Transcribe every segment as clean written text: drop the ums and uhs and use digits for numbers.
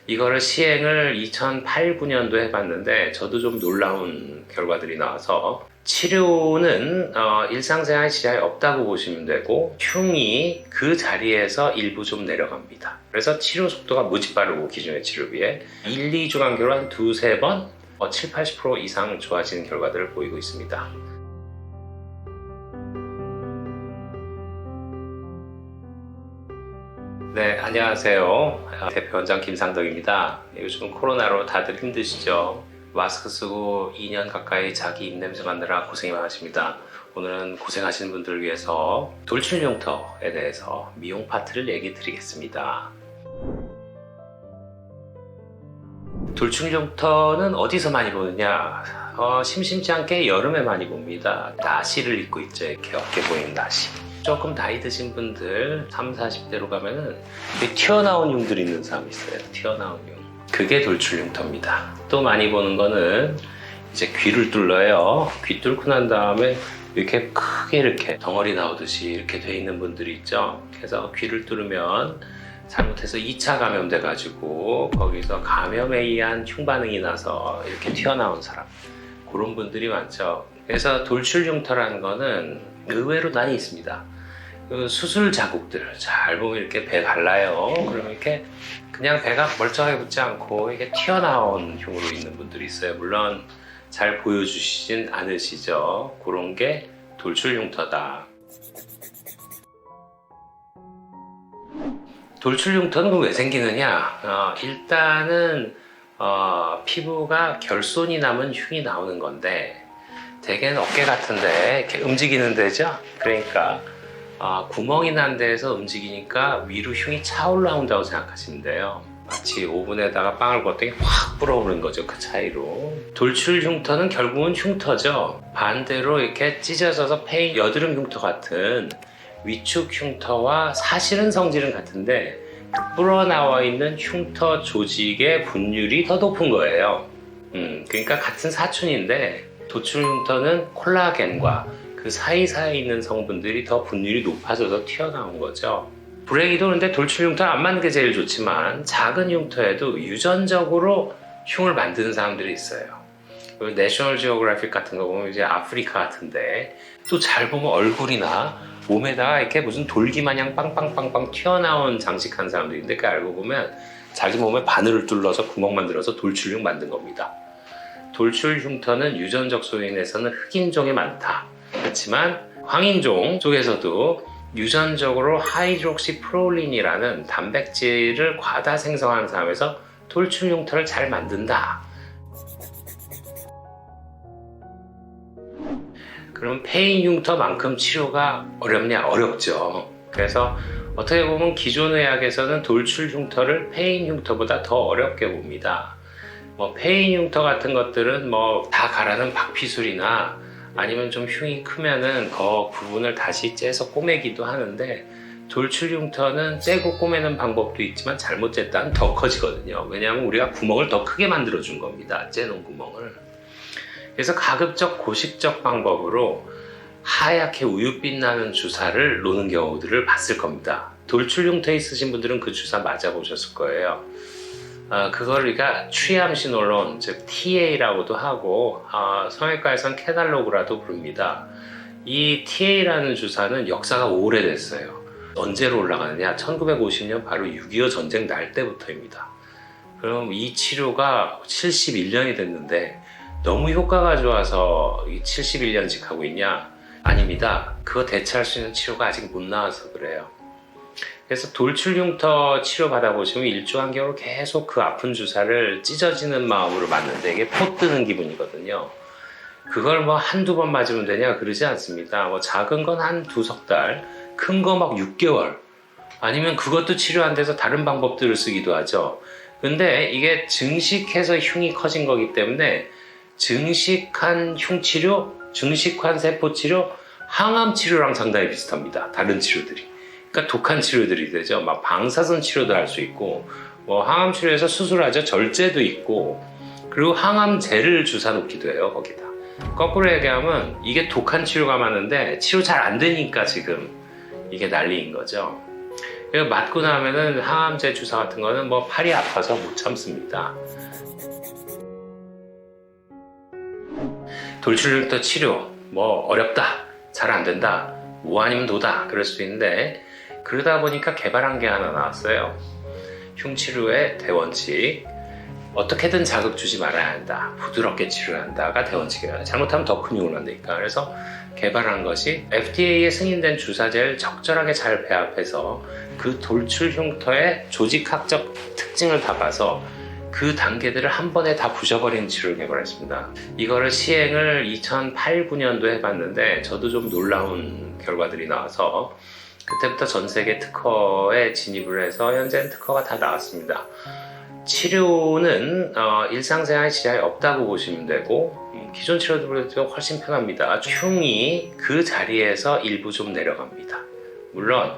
이거를 시행을 2008, 9년도 해봤는데 저도 좀 놀라운 결과들이 나와서 치료는 일상생활 지장이 없다고 보시면 되고 흉이 그 자리에서 일부 좀 내려갑니다. 그래서 치료 속도가 무지 빠르고 기존의 치료에 비해 1, 2주 간격으로 한 두세 번 7, 80% 이상 좋아지는 결과들을 보이고 있습니다. 네, 안녕하세요. 대표원장 김상덕입니다. 요즘 코로나로 다들 힘드시죠? 마스크 쓰고 2년 가까이 자기 입냄새 맡느라 고생이 많으십니다. 오늘은 고생하시는 분들을 위해서 돌출 흉터에 대해서 미용 파트를 얘기 드리겠습니다. 돌출 흉터는 어디서 많이 보느냐? 심심치 않게 여름에 많이 봅니다. 나시를 입고 있죠. 이렇게 어깨 보이는 나시. 조금 나이 드신 분들 30, 40대로 가면은 튀어나온 흉들이 있는 사람이 있어요. 튀어나온 흉. 그게 돌출 흉터입니다. 또 많이 보는 거는 이제 귀를 뚫어요. 귀 뚫고 난 다음에 이렇게 크게 이렇게 덩어리 나오듯이 이렇게 돼 있는 분들이 있죠. 그래서 귀를 뚫으면 잘못해서 2차 감염돼 가지고 거기서 감염에 의한 흉반응이 나서 이렇게 튀어나온 사람, 그런 분들이 많죠. 그래서 돌출 흉터라는 거는 의외로 많이 있습니다. 그 수술 자국들 잘 보면 이렇게 배 갈라요. 그러면 이렇게 그냥 배가 멀쩡하게 붙지 않고 이게 튀어나온 흉으로 있는 분들이 있어요. 물론 잘 보여주시진 않으시죠. 그런 게 돌출 흉터다. 돌출 흉터는 왜 생기느냐? 일단은 피부가 결손이 남은 흉이 나오는 건데 대개는 어깨 같은데 이렇게 움직이는 데죠. 그러니까 구멍이 난 데에서 움직이니까 위로 흉이 차올라온다고 생각하시면 돼요. 마치 오븐에다가 빵을 걷더니 확 불어오르는 거죠. 그 차이로. 돌출 흉터는 결국은 흉터죠. 반대로 이렇게 찢어져서 패인 여드름 흉터 같은 위축 흉터와 사실은 성질은 같은데 불어나와 있는 흉터 조직의 분율이 더 높은 거예요. 그러니까 같은 사촌인데 돌출 흉터는 콜라겐과 그 사이사이에 있는 성분들이 더 분율이 높아져서 튀어나온 거죠. 브레이도 그런데 돌출 흉터 안 맞는 게 제일 좋지만 작은 흉터에도 유전적으로 흉을 만드는 사람들이 있어요. 내셔널 지오그래픽 같은 거 보면 이제 아프리카 같은데 또 잘 보면 얼굴이나 몸에다가 이렇게 무슨 돌기 마냥 빵빵빵빵 튀어나온 장식한 사람들인데 그 알고 보면 자기 몸에 바늘을 뚫러서 구멍 만들어서 돌출흉 만든 겁니다. 돌출 흉터는 유전적 소인에서는 흑인종이 많다. 그렇지만 황인종 쪽에서도 유전적으로 하이드록시프롤린이라는 단백질을 과다 생성하는 사람에서 돌출 흉터를 잘 만든다. 그럼 패인 흉터만큼 치료가 어렵냐? 어렵죠. 그래서 어떻게 보면 기존 의학에서는 돌출 흉터를 패인 흉터보다 더 어렵게 봅니다. 패인 흉터 같은 것들은 다 가라는 박피술이나 아니면 좀 흉이 크면은 그 부분을 다시 째서 꼬매기도 하는데 돌출 흉터는 째고 꼬매는 방법도 있지만 잘못 쨌다면 더 커지거든요. 왜냐하면 우리가 구멍을 더 크게 만들어 준 겁니다. 째놓은 구멍을. 그래서 가급적 고식적 방법으로 하얗게 우윳빛 나는 주사를 놓는 경우들을 봤을 겁니다. 돌출 흉터 있으신 분들은 그 주사 맞아보셨을 거예요. 그걸 우리가 트리암시놀론, 즉 TA라고도 하고 성형외과에서는 캐달로그라도 부릅니다. 이 TA라는 주사는 역사가 오래됐어요. 언제로 올라가느냐? 1950년 바로 6.25 전쟁 날 때부터입니다. 그럼 이 치료가 71년이 됐는데 너무 효과가 좋아서 71년씩 하고 있냐? 아닙니다. 그거 대체할 수 있는 치료가 아직 못 나와서 그래요. 그래서 돌출 흉터 치료 받아보시면 일주 간격으로 계속 그 아픈 주사를 찢어지는 마음으로 맞는데 이게 포 뜨는 기분이거든요. 그걸 한두 번 맞으면 되냐? 그러지 않습니다. 작은 건 한 두석 달, 큰 거 6개월. 아니면 그것도 치료 안 돼서 다른 방법들을 쓰기도 하죠. 근데 이게 증식해서 흉이 커진 거기 때문에 증식한 흉 치료, 증식한 세포 치료, 항암 치료랑 상당히 비슷합니다. 다른 치료들이. 그러니까 독한 치료들이 되죠. 방사선 치료도 할 수 있고, 항암 치료에서 수술하죠. 절제도 있고, 그리고 항암제를 주사 놓기도 해요. 거기다. 거꾸로 얘기하면 이게 독한 치료가 많은데 치료 잘 안 되니까 지금 이게 난리인 거죠. 그리고 맞고 나면은 항암제 주사 같은 거는 뭐 팔이 아파서 못 참습니다. 돌출흉터 치료 뭐 어렵다, 잘 안 된다, 뭐 아니면 도다 그럴 수 있는데, 그러다 보니까 개발한 게 하나 나왔어요. 흉치료의 대원칙. 어떻게든 자극 주지 말아야 한다, 부드럽게 치료한다가 대원칙이에요. 잘못하면 더 큰 흉을 만드니까. 그래서 개발한 것이 FDA에 승인된 주사제를 적절하게 잘 배합해서 그 돌출 흉터의 조직학적 특징을 다 봐서 그 단계들을 한 번에 다 부셔버리는 치료를 개발했습니다. 이거를 시행을 2008, 9년도에 해봤는데 저도 좀 놀라운 결과들이 나와서 그때부터 전 세계 특허에 진입을 해서 현재는 특허가 다 나왔습니다. 치료는 일상생활에 지장이 없다고 보시면 되고, 기존 치료들보다 훨씬 편합니다. 흉이 그 자리에서 일부 좀 내려갑니다. 물론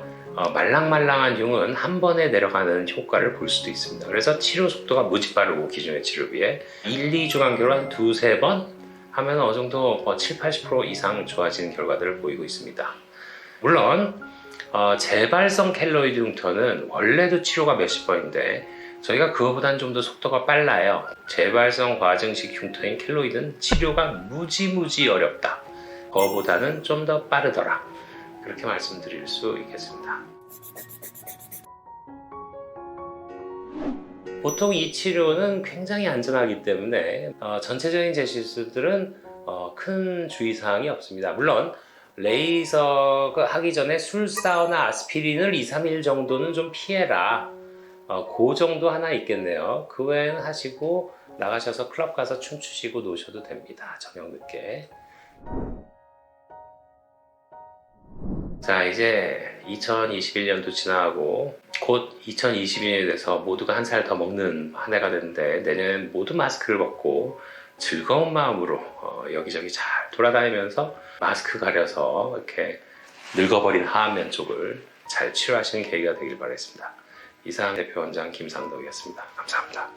말랑말랑한 흉은 한 번에 내려가는 효과를 볼 수도 있습니다. 그래서 치료 속도가 무지 빠르고, 기존의 치료에 비해 1, 2주 간격으로 한 2, 3번 하면 어느 정도 7, 80% 이상 좋아지는 결과들을 보이고 있습니다. 물론 재발성 켈로이드 흉터는 원래도 치료가 몇십 번인데 저희가 그거보다는 좀 더 속도가 빨라요. 재발성 과증식 흉터인 켈로이드는 치료가 무지무지 어렵다. 그거보다는 좀 더 빠르더라. 그렇게 말씀드릴 수 있겠습니다. 보통 이 치료는 굉장히 안전하기 때문에 전체적인 제시술들은 큰 주의사항이 없습니다. 물론 레이저가 하기 전에 술, 사우나, 아스피린을 2, 3일 정도는 좀 피해라. 그 정도 하나 있겠네요. 그 외에는 하시고 나가셔서 클럽 가서 춤추시고 노셔도 됩니다. 저녁 늦게. 자, 이제 2021년도 지나고 곧 2022년이 돼서 모두가 한 살 더 먹는 한 해가 됐는데, 내년엔 모두 마스크를 벗고 즐거운 마음으로 여기저기 잘 돌아다니면서 마스크 가려서 이렇게 늙어버린 하안면 쪽을 잘 치료하시는 계기가 되길 바라겠습니다. 이상 대표 원장 김상덕이었습니다. 감사합니다.